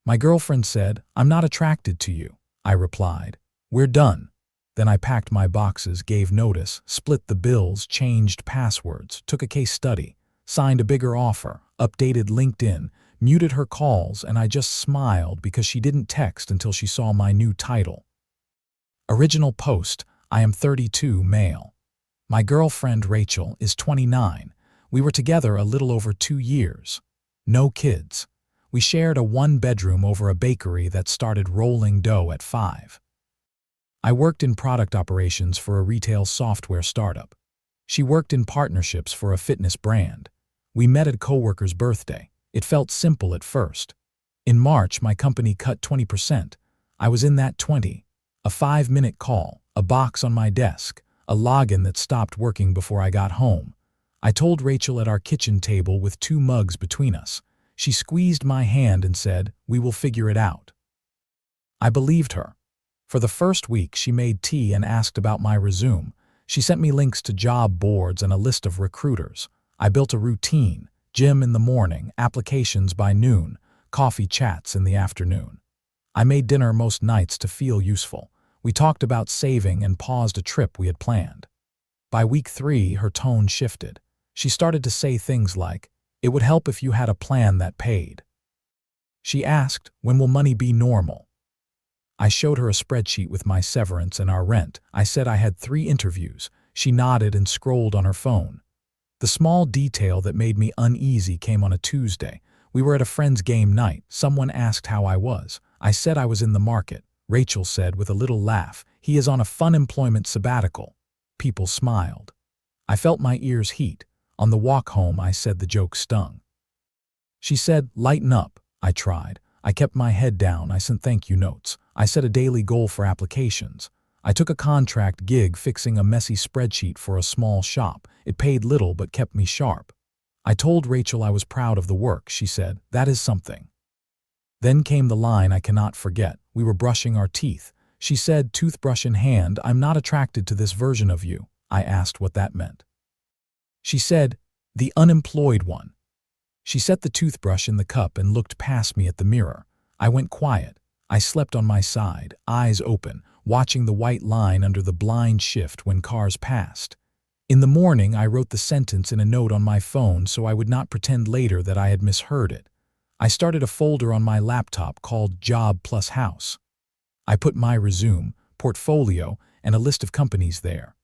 My girlfriend said, "I'm not attracted to you." I replied, "We're done." Then I packed my boxes, gave notice, split the bills, changed passwords, took a case study, signed a bigger offer, updated LinkedIn, muted her calls, and I just smiled because she didn't text until she saw my new title. Original post: I am 32, male. My girlfriend Rachel is 29. We were together a little over 2 years. No kids. We shared a one-bedroom over a bakery that started rolling dough at 5. I worked in product operations for a retail software startup. She worked in partnerships for a fitness brand. We met at a coworker's birthday. It felt simple at first. In March, my company cut 20%. I was in that 20. A 5-minute call, a box on my desk, a login that stopped working before I got home. I told Rachel at our kitchen table with 2 mugs between us. She squeezed my hand and said, "We will figure it out." I believed her. For the first week, she made tea and asked about my resume. She sent me links to job boards and a list of recruiters. I built a routine: gym in the morning, applications by noon, coffee chats in the afternoon. I made dinner most nights to feel useful. We talked about saving and paused a trip we had planned. By week 3, her tone shifted. She started to say things like, "It would help if you had a plan that paid." She asked, "When will money be normal?" I showed her a spreadsheet with my severance and our rent. I said I had 3 interviews. She nodded and scrolled on her phone. The small detail that made me uneasy came on a Tuesday. We were at a friend's game night. Someone asked how I was. I said I was in the market. Rachel said with a little laugh, "He is on a fun employment sabbatical." People smiled. I felt my ears heat. On the walk home, I said the joke stung. She said, "Lighten up." I tried. I kept my head down. I sent thank you notes. I set a daily goal for applications. I took a contract gig fixing a messy spreadsheet for a small shop. It paid little but kept me sharp. I told Rachel I was proud of the work. She said, "That is something." Then came the line I cannot forget. We were brushing our teeth. She said, toothbrush in hand, "I'm not attracted to this version of you." I asked what that meant. She said, "The unemployed one." She set the toothbrush in the cup and looked past me at the mirror. I went quiet. I slept on my side, eyes open, watching the white line under the blind shift when cars passed. In the morning, I wrote the sentence in a note on my phone so I would not pretend later that I had misheard it. I started a folder on my laptop called Job plus House. I put my resume, portfolio, and a list of companies there.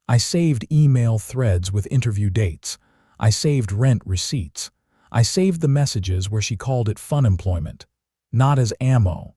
I saved email threads with interview dates. I saved rent receipts. I saved the messages where she called it fun employment. Not as ammo,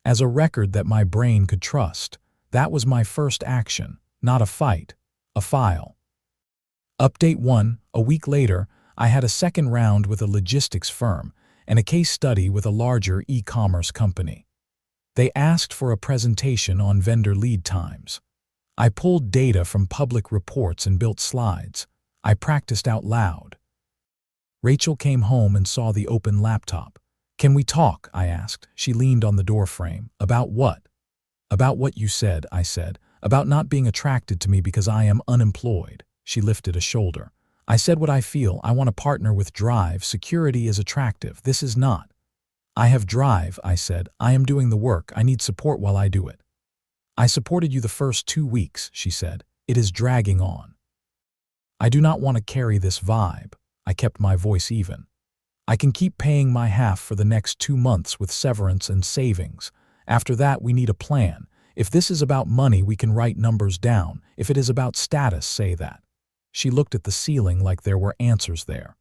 as a record that my brain could trust. That was my first action, not a fight, a file. Update 1, a week later, I had a second round with a logistics firm and a case study with a larger e-commerce company. They asked for a presentation on vendor lead times. I pulled data from public reports and built slides. I practiced out loud. Rachel came home and saw the open laptop. "Can we talk?" I asked. She leaned on the doorframe. "About what?" "About what you said," I said. "About not being attracted to me because I am unemployed." She lifted a shoulder. "I said what I feel. I want a partner with drive. Security is attractive. This is not." "I have drive," I said. "I am doing the work. I need support while I do it." "I supported you the first 2 weeks," she said. "It is dragging on." "I do not want to carry this vibe." I kept my voice even. "I can keep paying my half for the next 2 months with severance and savings. After that, we need a plan. If this is about money, we can write numbers down. If it is about status, say that." She looked at the ceiling like there were answers there.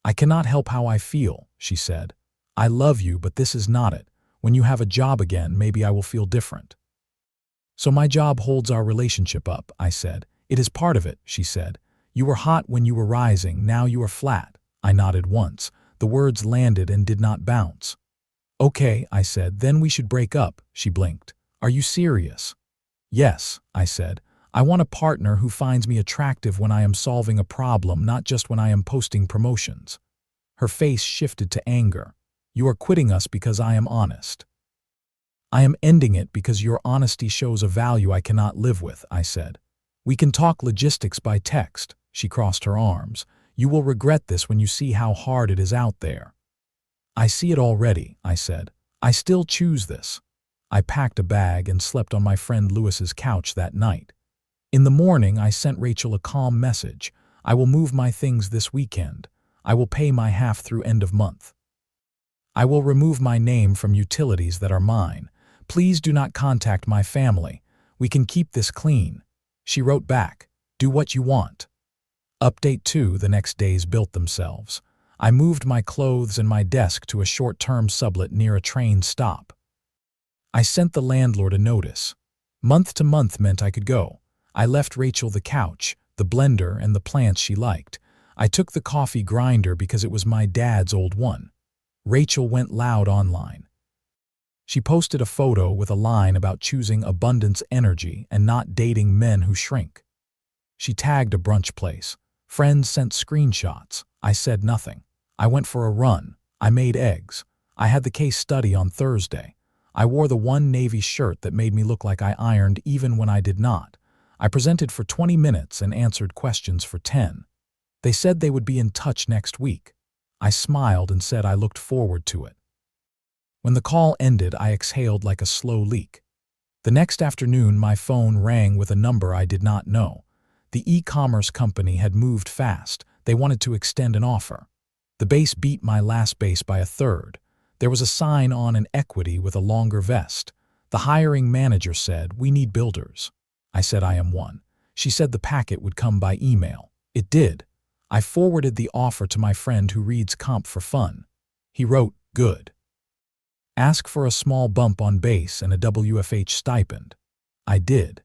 "I cannot help how I feel," she said. "I love you, but this is not it. When you have a job again, maybe I will feel different." "So my job holds our relationship up," I said. "It is part of it," she said. "You were hot when you were rising, now you are flat." I nodded once. The words landed and did not bounce. "Okay," I said, "then we should break up." She blinked. "Are you serious?" "Yes," I said. "I want a partner who finds me attractive when I am solving a problem, not just when I am posting promotions." Her face shifted to anger. "You are quitting us because I am honest." "I am ending it because your honesty shows a value I cannot live with," I said. "We can talk logistics by text." She crossed her arms. "You will regret this when you see how hard it is out there." I see it already, I said. I still choose this. I packed a bag and slept on my friend Lewis's couch that night. In the morning, I sent Rachel a calm message. I will move my things this weekend. I will pay my half through end of month. I will remove my name from utilities that are mine. Please do not contact my family. We can keep this clean. She wrote back, do what you want. Update 2, the next days built themselves. I moved my clothes and my desk to a short-term sublet near a train stop. I sent the landlord a notice. Month to month meant I could go. I left Rachel the couch, the blender, and the plants she liked. I took the coffee grinder because it was my dad's old one. Rachel went loud online. She posted a photo with a line about choosing abundance energy and not dating men who shrink. She tagged a brunch place. Friends sent screenshots. I said nothing. I went for a run. I made eggs. I had the case study on Thursday. I wore the one navy shirt that made me look like I ironed even when I did not. I presented for 20 minutes and answered questions for 10. They said they would be in touch next week. I smiled and said I looked forward to it. When the call ended, I exhaled like a slow leak. The next afternoon, my phone rang with a number I did not know. The e-commerce company had moved fast. They wanted to extend an offer. The base beat my last base by a third. There was a sign on an equity with a longer vest. The hiring manager said, we need builders. I said I am one. She said the packet would come by email. It did. I forwarded the offer to my friend who reads comp for fun. He wrote, good. Ask for a small bump on base and a WFH stipend. I did.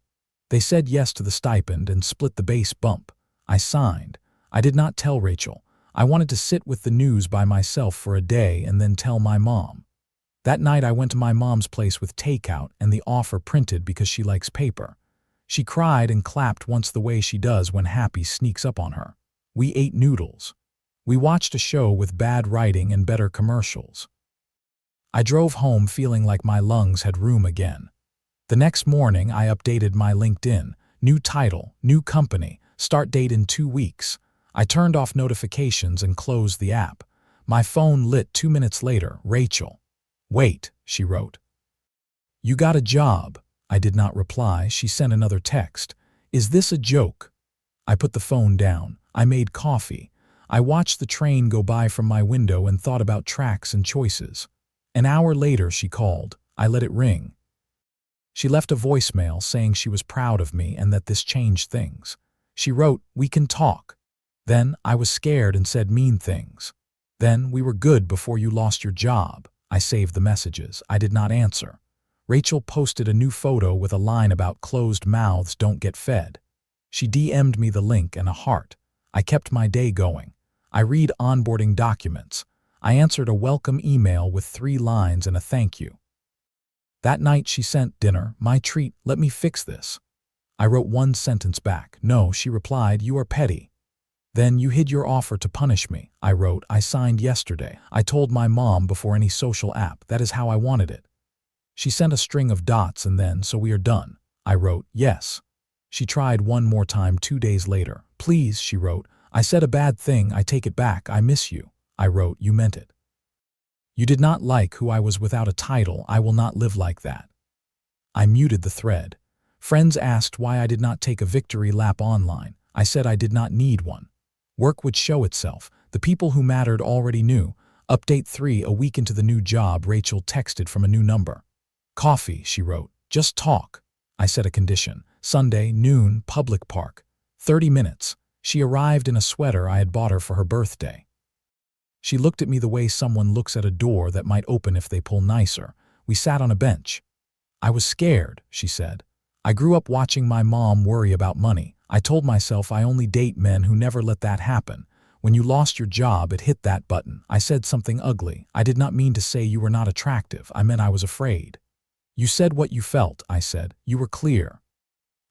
They said yes to the stipend and split the base bump. I signed. I did not tell Rachel. I wanted to sit with the news by myself for a day and then tell my mom. That night I went to my mom's place with takeout and the offer printed because she likes paper. She cried and clapped once the way she does when happy sneaks up on her. We ate noodles. We watched a show with bad writing and better commercials. I drove home feeling like my lungs had room again. The next morning I updated my LinkedIn. New title, new company, start date in 2 weeks. I turned off notifications and closed the app. My phone lit 2 minutes later. Rachel. Wait, she wrote. You got a job. I did not reply. She sent another text. Is this a joke? I put the phone down. I made coffee. I watched the train go by from my window and thought about tracks and choices. An hour later she called. I let it ring. She left a voicemail saying she was proud of me and that this changed things. She wrote, we can talk. Then I was scared and said mean things. Then we were good before you lost your job. I saved the messages. I did not answer. Rachel posted a new photo with a line about closed mouths don't get fed. She DM'd me the link and a heart. I kept my day going. I read onboarding documents. I answered a welcome email with 3 lines and a thank you. That night she sent dinner, my treat, let me fix this. I wrote 1 sentence back. No, she replied, you are petty. Then you hid your offer to punish me. I wrote, I signed yesterday. I told my mom before any social app. That is how I wanted it. She sent a string of dots and then, so we are done. I wrote, yes. She tried one more time 2 days later. Please, she wrote, I said a bad thing. I take it back. I miss you. I wrote, you meant it. You did not like who I was without a title. I will not live like that. I muted the thread. Friends asked why I did not take a victory lap online. I said I did not need one. Work would show itself. The people who mattered already knew. Update 3, a week into the new job, Rachel texted from a new number. Coffee, she wrote. Just talk. I set a condition. Sunday, noon, public park. 30 minutes. She arrived in a sweater I had bought her for her birthday. She looked at me the way someone looks at a door that might open if they pull nicer. We sat on a bench. I was scared, she said. I grew up watching my mom worry about money. I told myself I only date men who never let that happen. When you lost your job, it hit that button. I said something ugly. I did not mean to say you were not attractive. I meant I was afraid. You said what you felt, I said. You were clear.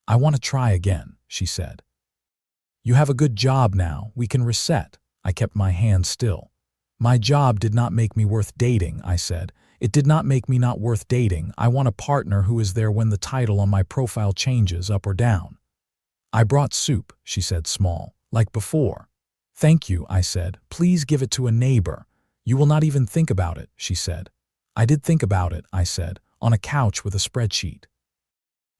I want to try again, she said. You have a good job now. We can reset. I kept my hand still. My job did not make me worth dating, I said. It did not make me not worth dating. I want a partner who is there when the title on my profile changes up or down. I brought soup, she said, small, like before. Thank you, I said. Please give it to a neighbor. You will not even think about it, she said. I did think about it, I said, on a couch with a spreadsheet.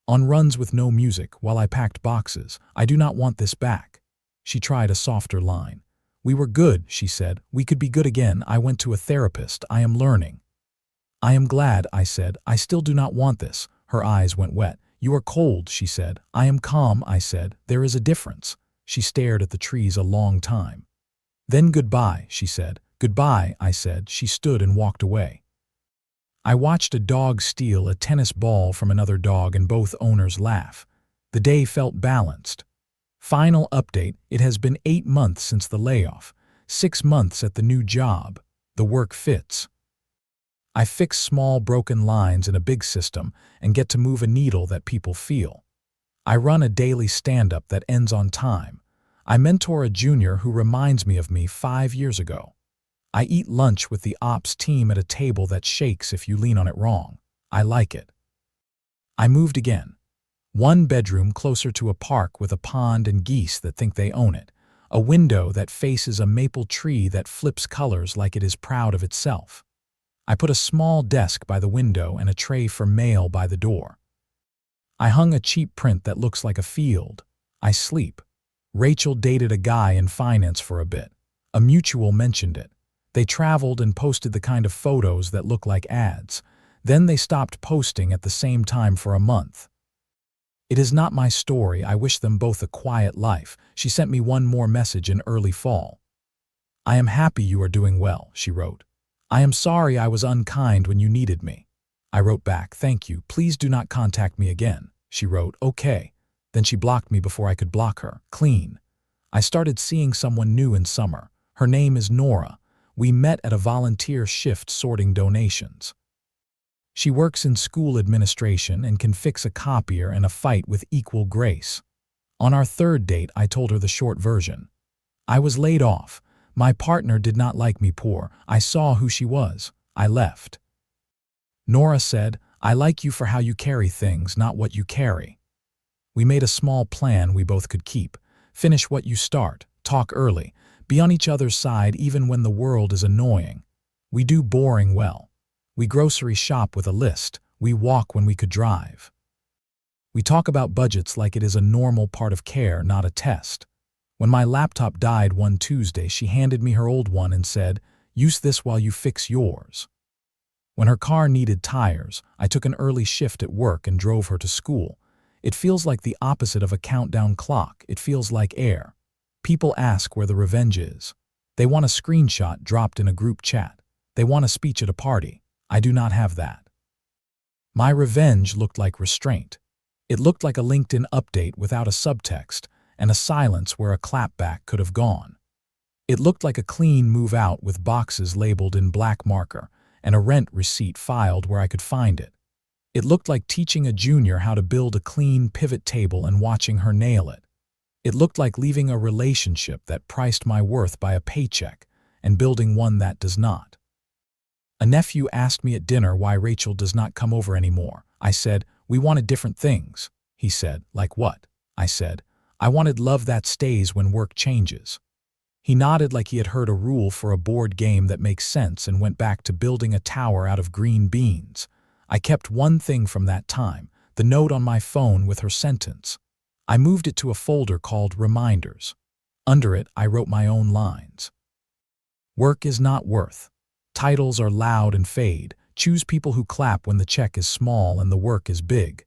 On runs with no music while I packed boxes. I do not want this back. She tried a softer line. We were good, she said. We could be good again. I went to a therapist. I am learning. I am glad, I said. I still do not want this. Her eyes went wet. You are cold, she said. I am calm, I said. There is a difference. She stared at the trees a long time. Then goodbye, she said. Goodbye, I said. She stood and walked away. I watched a dog steal a tennis ball from another dog and both owners laugh. The day felt balanced. Final update, it has been 8 months since the layoff, 6 months at the new job. The work fits. I fix small broken lines in a big system and get to move a needle that people feel. I run a daily stand-up that ends on time. I mentor a junior who reminds me of me 5 years ago. I eat lunch with the ops team at a table that shakes if you lean on it wrong. I like it. I moved again. 1 bedroom closer to a park with a pond and geese that think they own it. A window that faces a maple tree that flips colors like it is proud of itself. I put a small desk by the window and a tray for mail by the door. I hung a cheap print that looks like a field. I sleep. Rachel dated a guy in finance for a bit. A mutual mentioned it. They traveled and posted the kind of photos that look like ads. Then they stopped posting at the same time for a month. It is not my story. I wish them both a quiet life. She sent me one more message in early fall. I am happy you are doing well, she wrote. I am sorry I was unkind when you needed me. I wrote back, thank you. Please do not contact me again. She wrote, okay. Then she blocked me before I could block her. Clean. I started seeing someone new in summer. Her name is Nora. We met at a volunteer shift sorting donations. She works in school administration and can fix a copier and a fight with equal grace. On our 3rd date, I told her the short version. I was laid off. My partner did not like me poor. I saw who she was. I left. Nora said, I like you for how you carry things, not what you carry. We made a small plan we both could keep. Finish what you start. Talk early. Be on each other's side even when the world is annoying. We do boring well. We grocery shop with a list. We walk when we could drive. We talk about budgets like it is a normal part of care, not a test. When my laptop died one Tuesday, she handed me her old one and said, use this while you fix yours. When her car needed tires, I took an early shift at work and drove her to school. It feels like the opposite of a countdown clock. It feels like air. People ask where the revenge is. They want a screenshot dropped in a group chat. They want a speech at a party. I do not have that. My revenge looked like restraint. It looked like a LinkedIn update without a subtext and a silence where a clapback could have gone. It looked like a clean move out with boxes labeled in black marker and a rent receipt filed where I could find it. It looked like teaching a junior how to build a clean pivot table and watching her nail it. It looked like leaving a relationship that priced my worth by a paycheck and building one that does not. A nephew asked me at dinner why Rachel does not come over anymore. I said, we wanted different things. He said, like what? I said, I wanted love that stays when work changes. He nodded like he had heard a rule for a board game that makes sense and went back to building a tower out of green beans. I kept one thing from that time, the note on my phone with her sentence. I moved it to a folder called Reminders. Under it, I wrote my own lines. Work is not worth. Titles are loud and fade. Choose people who clap when the check is small and the work is big.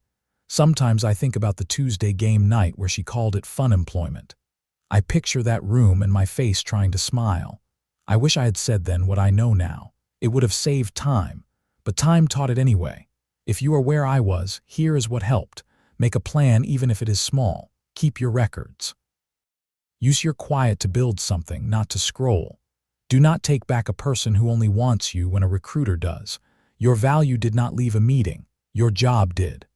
Sometimes I think about the Tuesday game night where she called it fun employment. I picture that room and my face trying to smile. I wish I had said then what I know now. It would have saved time, but time taught it anyway. If you are where I was, here is what helped. Make a plan even if it is small. Keep your records. Use your quiet to build something, not to scroll. Do not take back a person who only wants you when a recruiter does. Your value did not leave a meeting. Your job did.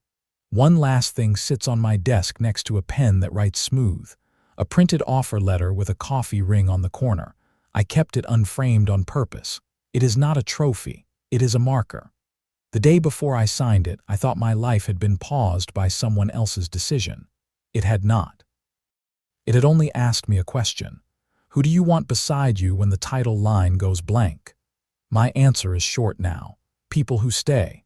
One last thing sits on my desk next to a pen that writes smooth. A printed offer letter with a coffee ring on the corner. I kept it unframed on purpose. It is not a trophy. It is a marker. The day before I signed it, I thought my life had been paused by someone else's decision. It had not. It had only asked me a question. Who do you want beside you when the title line goes blank? My answer is short now. People who stay.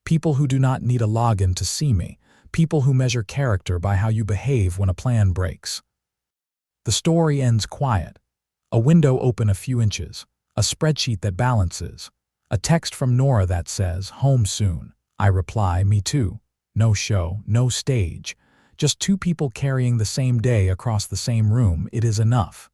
People who do not need a login to see me. People who measure character by how you behave when a plan breaks. The story ends quiet. A window open a few inches. A spreadsheet that balances. A text from Nora that says, "Home soon." I reply, "Me too." No show, no stage. Just two people carrying the same day across the same room. It is enough.